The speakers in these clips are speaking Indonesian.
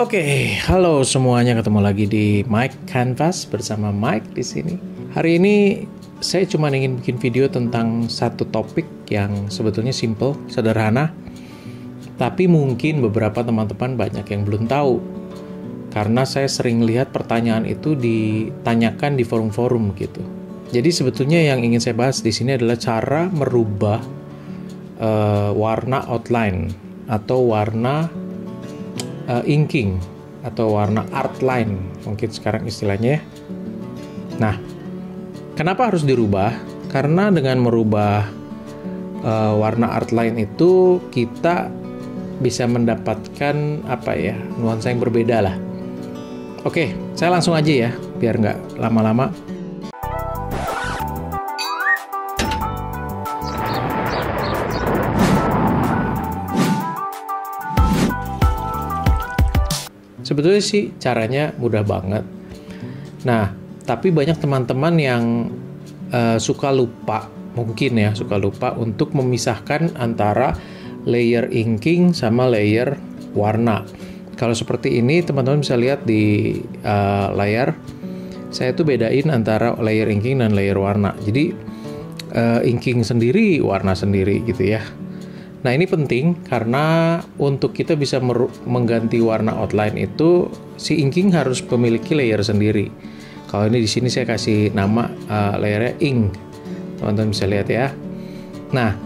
Oke, halo semuanya, ketemu lagi di Mike Canvas bersama Mike di sini. Hari ini saya cuma ingin bikin video tentang satu topik yang sebetulnya simple, sederhana, tapi mungkin beberapa teman-teman banyak yang belum tahu. Karena saya sering lihat pertanyaan itu ditanyakan di forum-forum gitu. Jadi sebetulnya yang ingin saya bahas di sini adalah cara merubah warna outline atau warna inking atau warna outline mungkin sekarang istilahnya ya. Nah, kenapa harus dirubah? Karena dengan merubah warna outline itu kita bisa mendapatkan nuansa yang berbeda lah. Oke, saya langsung aja ya biar nggak lama-lama. Sebetulnya sih caranya mudah banget. Nah, tapi banyak teman-teman yang suka lupa untuk memisahkan antara layer inking sama layer warna. Kalau seperti ini teman-teman bisa lihat di layar, saya tuh bedain antara layer inking dan layer warna. Jadi inking sendiri, warna sendiri gitu ya. Nah, ini penting karena untuk kita bisa mengganti warna outline itu si inking harus memiliki layer sendiri. Kalau ini di sini saya kasih nama layernya ink. Teman-teman bisa lihat ya. Nah,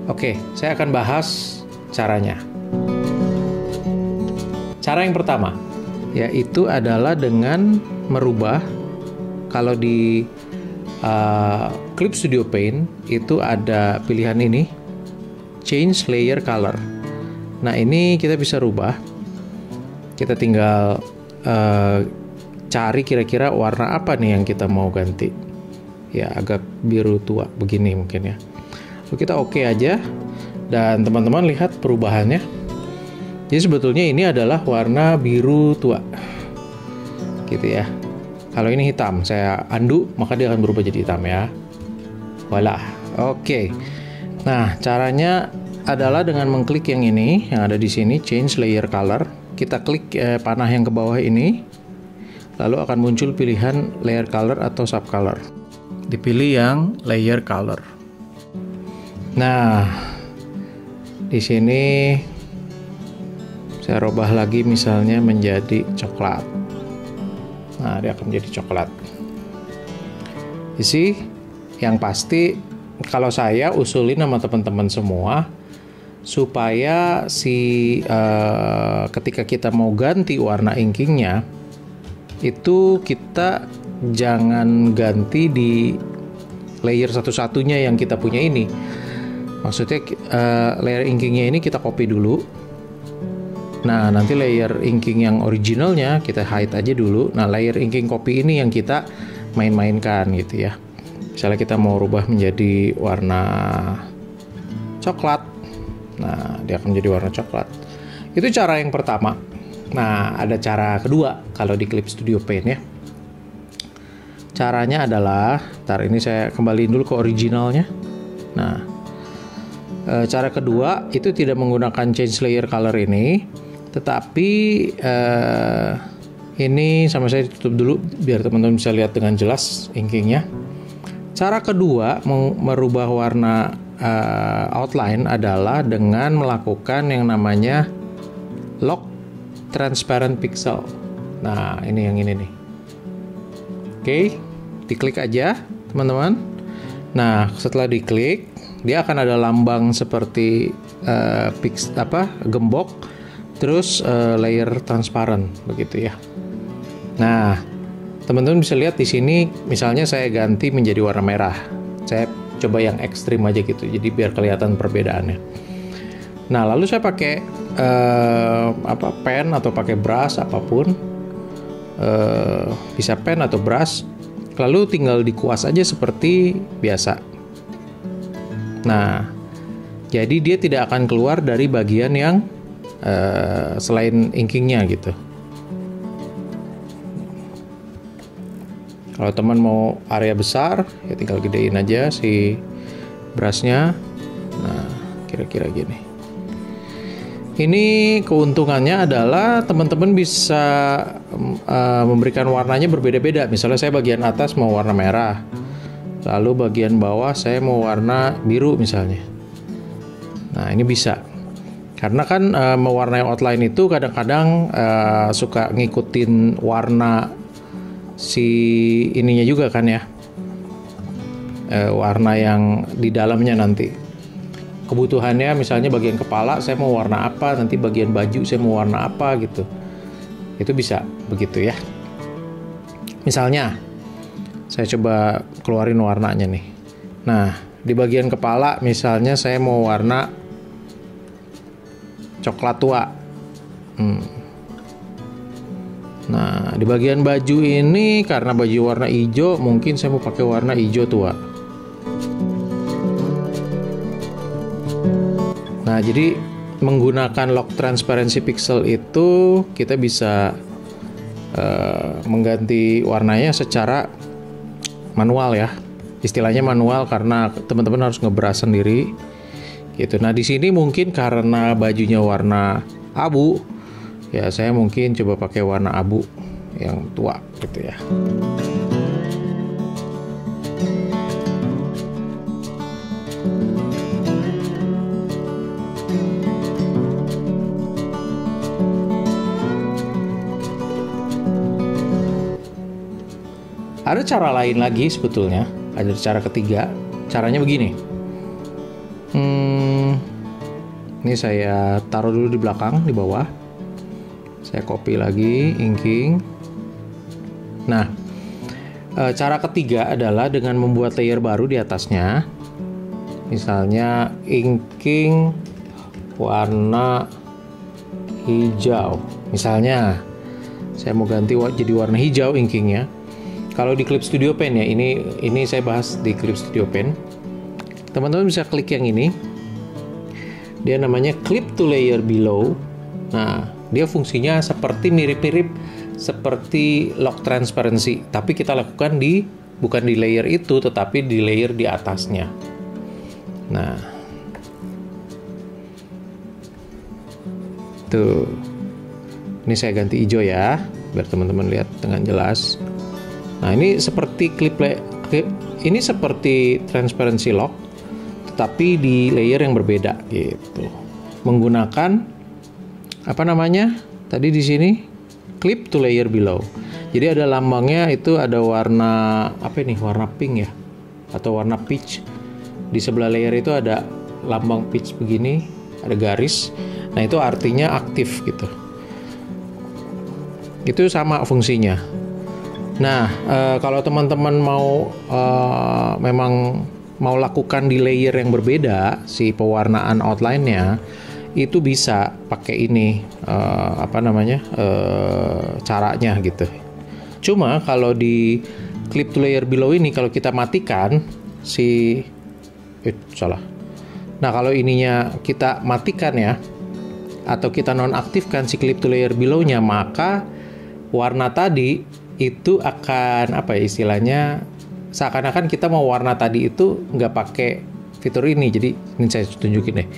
oke, saya akan bahas caranya. Cara yang pertama yaitu adalah dengan merubah, kalau di Clip Studio Paint itu ada pilihan ini, Change Layer Color. Nah, ini kita bisa rubah. Kita tinggal cari kira-kira warna apa nih yang kita mau ganti. Ya, agak biru tua begini mungkin ya. Lalu kita oke aja. Dan teman-teman lihat perubahannya. Jadi sebetulnya ini adalah warna biru tua. Gitu ya. Kalau ini hitam, saya undo, maka dia akan berubah jadi hitam ya. Voila. Oke. Nah, caranya adalah dengan mengklik yang ini, yang ada di sini, Change Layer Color. Kita klik panah yang ke bawah ini, lalu akan muncul pilihan Layer Color atau Subcolor. Dipilih yang Layer Color. Nah, di sini saya rubah lagi misalnya menjadi coklat. Nah, dia akan menjadi coklat. Jadi, yang pasti kalau saya usulin sama teman-teman semua supaya ketika kita mau ganti warna inkingnya itu kita jangan ganti di layer satu-satunya yang kita punya ini. Maksudnya layer inkingnya ini kita copy dulu. Nah, nanti layer inking yang originalnya kita hide aja dulu. Nah, layer inking copy ini yang kita main-mainkan gitu ya. Misalnya kita mau rubah menjadi warna coklat. Nah, dia akan menjadi warna coklat. Itu cara yang pertama. Nah, ada cara kedua kalau di Clip Studio Paint ya. Caranya adalah, ini saya kembaliin dulu ke originalnya. Nah, cara kedua itu tidak menggunakan Change Layer Color ini, tetapi ini sama saya tutup dulu biar teman-teman bisa lihat dengan jelas inkingnya. Cara kedua merubah warna outline adalah dengan melakukan yang namanya Lock Transparent Pixel. Nah, ini yang ini nih. Oke, diklik aja teman-teman. Nah, setelah diklik, dia akan ada lambang seperti gembok, terus layer transparan begitu ya. Nah, teman-teman bisa lihat di sini, misalnya saya ganti menjadi warna merah. Saya coba yang ekstrim aja gitu, jadi biar kelihatan perbedaannya. Nah, lalu saya pakai pen atau pakai brush apapun, bisa pen atau brush. Lalu tinggal dikuas aja seperti biasa. Nah, jadi dia tidak akan keluar dari bagian yang selain inkingnya gitu. Kalau teman mau area besar, ya tinggal gedein aja si brushnya. Nah, kira-kira gini. Ini keuntungannya adalah teman-teman bisa memberikan warnanya berbeda-beda. Misalnya saya bagian atas mau warna merah, lalu bagian bawah saya mau warna biru misalnya. Nah, ini bisa. Karena kan mewarnai outline itu kadang-kadang suka ngikutin warna si ininya juga kan ya. Warna yang di dalamnya nanti. Kebutuhannya misalnya bagian kepala saya mau warna apa, nanti bagian baju saya mau warna apa gitu. Itu bisa begitu ya. Misalnya saya coba keluarin warnanya nih. Nah, di bagian kepala misalnya saya mau warna coklat tua. Nah, di bagian baju ini karena baju warna hijau, mungkin saya mau pakai warna hijau tua. Nah, jadi menggunakan lock transparency pixel itu kita bisa mengganti warnanya secara manual ya. Istilahnya manual karena teman-teman harus ngebrush sendiri gitu. Nah, di sini mungkin karena bajunya warna abu, ya saya mungkin coba pakai warna abu yang tua gitu ya. Ada cara lain lagi sebetulnya, ada cara ketiga. Caranya begini. Ini saya taruh dulu di belakang, di bawah. Saya copy lagi, inking. Nah, cara ketiga adalah dengan membuat layer baru di atasnya. Misalnya inking warna hijau. Misalnya, saya mau ganti jadi warna hijau inkingnya. Kalau di Clip Studio Pen ya, ini saya bahas di Clip Studio Pen. Teman-teman bisa klik yang ini. Dia namanya Clip to Layer Below. Nah, dia fungsinya seperti mirip-mirip seperti lock transparency, tapi kita lakukan bukan di layer itu, tetapi di layer di atasnya. Nah, tuh. Ini saya ganti hijau ya, biar teman-teman lihat dengan jelas. Nah, ini seperti ini seperti transparency lock, tetapi di layer yang berbeda gitu. Menggunakan apa namanya? Tadi di sini clip to layer below. Jadi ada lambangnya itu ada warna apa ini? Warna pink ya, atau warna peach. Di sebelah layer itu ada lambang peach begini, ada garis. Nah, itu artinya aktif gitu. Itu sama fungsinya. Nah, kalau teman-teman memang mau lakukan di layer yang berbeda si pewarnaan outline-nya, itu bisa pakai ini caranya gitu. Cuma kalau di clip to layer below ini kalau kita matikan Nah, kalau ininya kita matikan ya, atau kita nonaktifkan si clip to layer below-nya, maka warna tadi itu akan istilahnya seakan-akan kita mau warna tadi itu nggak pakai fitur ini. Jadi ini saya tunjukin deh.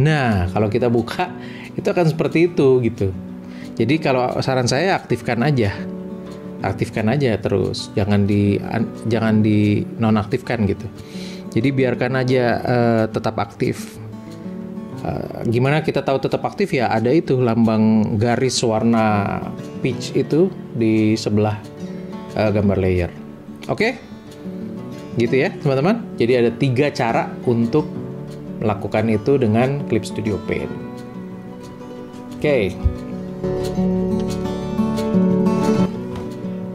Nah, kalau kita buka itu akan seperti itu gitu. Jadi kalau saran saya aktifkan aja terus, jangan di nonaktifkan gitu. Jadi biarkan aja tetap aktif. Gimana kita tahu tetap aktif ya? Ada itu lambang garis warna peach itu di sebelah gambar layer. Oke? Gitu ya teman-teman. Jadi ada 3 cara untuk melakukan itu dengan Clip Studio Pen.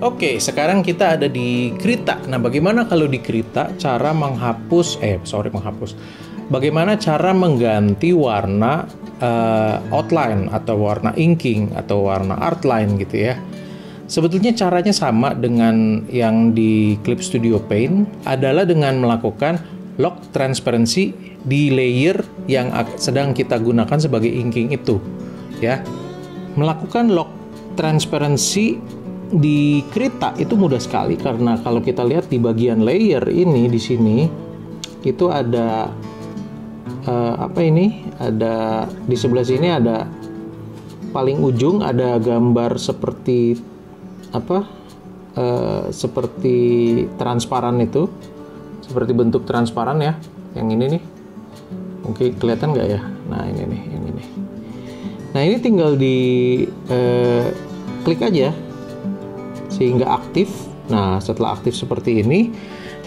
Oke, sekarang kita ada di Krita. Nah, bagaimana kalau di Krita cara bagaimana cara mengganti warna outline atau warna inking atau warna outline gitu ya. Sebetulnya caranya sama dengan yang di Clip Studio Pen, adalah dengan melakukan lock transparency di layer yang sedang kita gunakan sebagai inking itu ya. Melakukan lock transparency di Krita itu mudah sekali, karena kalau kita lihat di bagian layer ini di sini itu ada apa ini? Ada di sebelah sini ada paling ujung ada gambar seperti apa? Seperti transparan itu, seperti bentuk transparan ya. Yang ini nih, mungkin kelihatan nggak ya? Nah ini nih, yang ini. Nah ini tinggal di klik aja sehingga aktif. Nah setelah aktif seperti ini,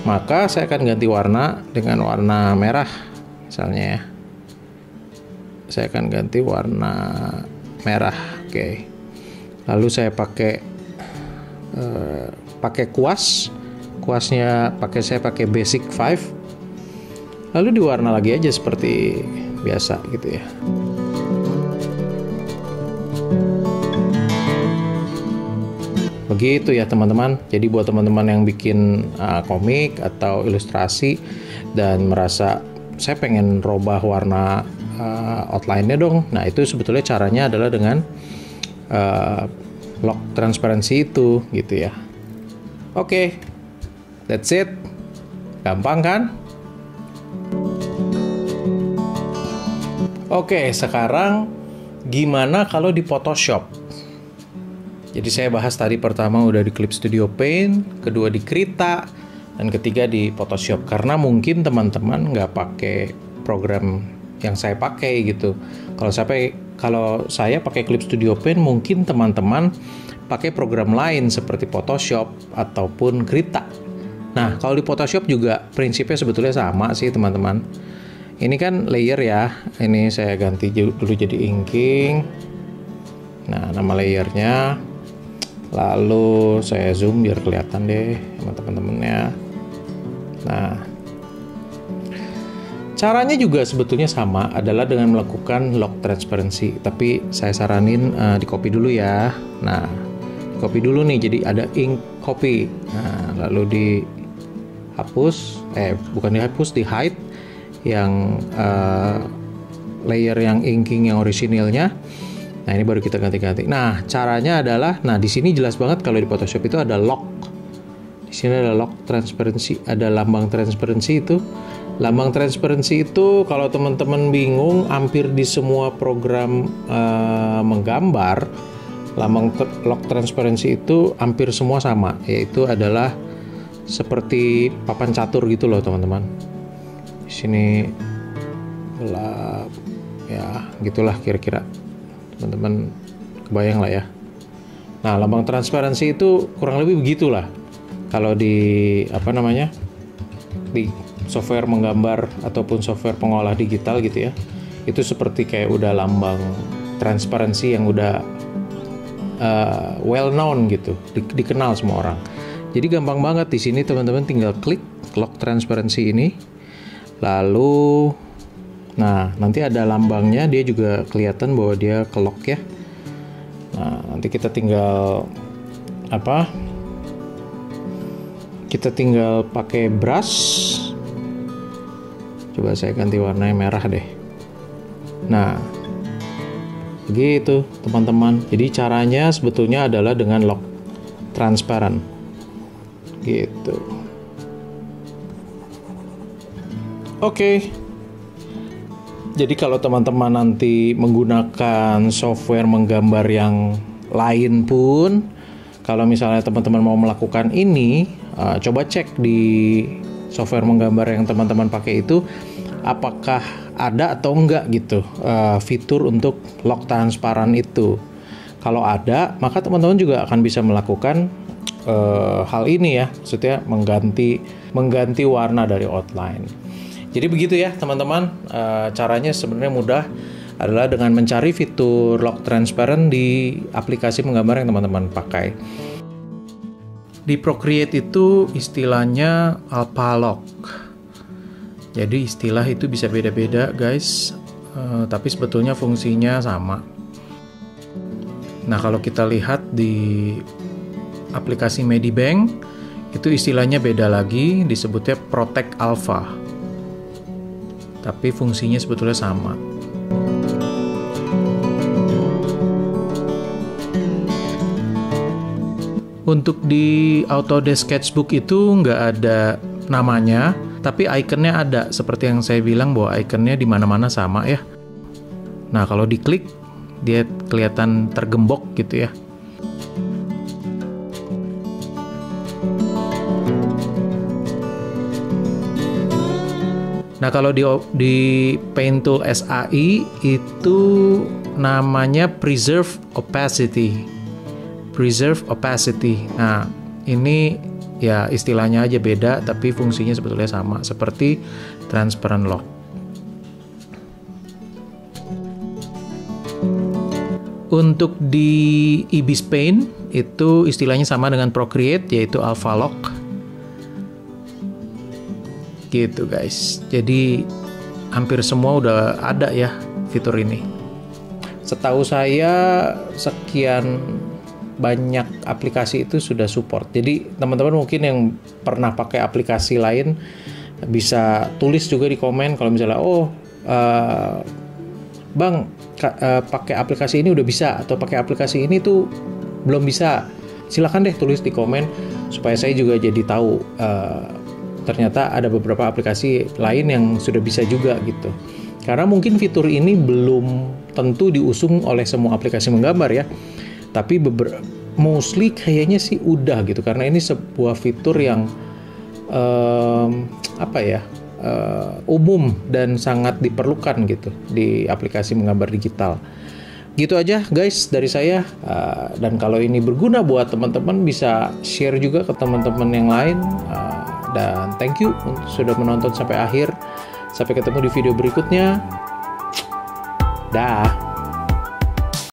maka saya akan ganti warna dengan warna merah misalnya ya. Saya akan ganti warna merah. Oke. Lalu saya pakai kuasnya saya pakai basic 5. Lalu diwarna lagi aja seperti biasa gitu ya. Begitu ya teman-teman. Jadi buat teman-teman yang bikin komik atau ilustrasi dan merasa saya pengen robah warna outline-nya dong. Nah itu sebetulnya caranya adalah dengan lock transparency itu gitu ya. Oke, that's it. Gampang kan? Oke, sekarang gimana kalau di Photoshop? Jadi saya bahas tadi pertama udah di Clip Studio Paint, kedua di Krita, dan ketiga di Photoshop. Karena mungkin teman-teman nggak pakai program yang saya pakai gitu. Kalau saya pakai Clip Studio Paint, mungkin teman-teman pakai program lain seperti Photoshop ataupun Krita. Nah, kalau di Photoshop juga prinsipnya sebetulnya sama sih teman-teman. Ini kan layer ya. Ini saya ganti dulu jadi inking. Nah, nama layernya. Lalu saya zoom biar kelihatan deh sama teman-temannya. Nah, caranya juga sebetulnya sama, adalah dengan melakukan lock transparency. Tapi saya saranin di copy dulu ya. Nah, di copy dulu nih, jadi ada ink copy. Nah, lalu dihapus, bukan dihapus, di hide yang layer yang inking yang orisinilnya. Nah ini baru kita ganti-ganti. Nah caranya adalah, nah di sini jelas banget kalau di Photoshop itu ada lock. Di sini ada lock transparency, ada lambang transparency itu. Lambang transparency itu kalau teman-teman bingung, hampir di semua program menggambar, lambang lock transparency itu hampir semua sama, yaitu adalah seperti papan catur gitu loh teman-teman. Di sini gelap, ya gitulah kira-kira. Teman-teman kebayang lah ya. Nah lambang transparansi itu kurang lebih begitulah kalau di di software menggambar ataupun software pengolah digital gitu ya. Itu seperti kayak udah lambang transparansi yang udah well known gitu, dikenal semua orang. Jadi gampang banget di sini teman-teman tinggal klik lock transparency ini, lalu nah nanti ada lambangnya, dia juga kelihatan bahwa dia ke lock ya. Nah nanti kita tinggal kita tinggal pakai brush. Coba saya ganti warnanya merah deh. Nah begitu teman-teman. Jadi caranya sebetulnya adalah dengan lock transparan gitu. Oke. Jadi kalau teman-teman nanti menggunakan software menggambar yang lain pun, kalau misalnya teman-teman mau melakukan ini, coba cek di software menggambar yang teman-teman pakai itu, apakah ada atau enggak gitu fitur untuk lock transparan itu. Kalau ada, maka teman-teman juga akan bisa melakukan hal ini ya, maksudnya mengganti warna dari outline. Jadi begitu ya teman-teman, caranya sebenarnya mudah, adalah dengan mencari fitur lock transparent di aplikasi menggambar yang teman-teman pakai. Di Procreate itu istilahnya Alpha Lock. Jadi istilah itu bisa beda-beda guys, tapi sebetulnya fungsinya sama. Nah kalau kita lihat di aplikasi Medibank, itu istilahnya beda lagi, disebutnya Protect Alpha. Tapi fungsinya sebetulnya sama. Untuk di Autodesk Sketchbook itu nggak ada namanya, tapi ikonnya ada. Seperti yang saya bilang bahwa ikonnya di mana-mana sama ya. Nah, kalau diklik dia kelihatan tergembok gitu ya. Nah, kalau di Paint Tool SAI itu namanya Preserve Opacity. Preserve Opacity. Nah, ini ya istilahnya aja beda, tapi fungsinya sebetulnya sama, seperti Transparent Lock. Untuk di Ibis Paint itu istilahnya sama dengan Procreate, yaitu Alpha Lock. Gitu guys, jadi hampir semua udah ada ya fitur ini. Setahu saya sekian banyak aplikasi itu sudah support. Jadi teman-teman mungkin yang pernah pakai aplikasi lain bisa tulis juga di komen kalau misalnya Bang pakai aplikasi ini udah bisa, atau pakai aplikasi ini tuh belum bisa. Silahkan deh tulis di komen supaya saya juga jadi tahu ternyata ada beberapa aplikasi lain yang sudah bisa juga gitu. Karena mungkin fitur ini belum tentu diusung oleh semua aplikasi menggambar ya. Tapi mostly kayaknya sih udah gitu. Karena ini sebuah fitur yang umum dan sangat diperlukan gitu di aplikasi menggambar digital. Gitu aja guys dari saya, dan kalau ini berguna buat teman-teman bisa share juga ke teman-teman yang lain. Dan thank you sudah menonton sampai akhir. Sampai ketemu di video berikutnya. Dah.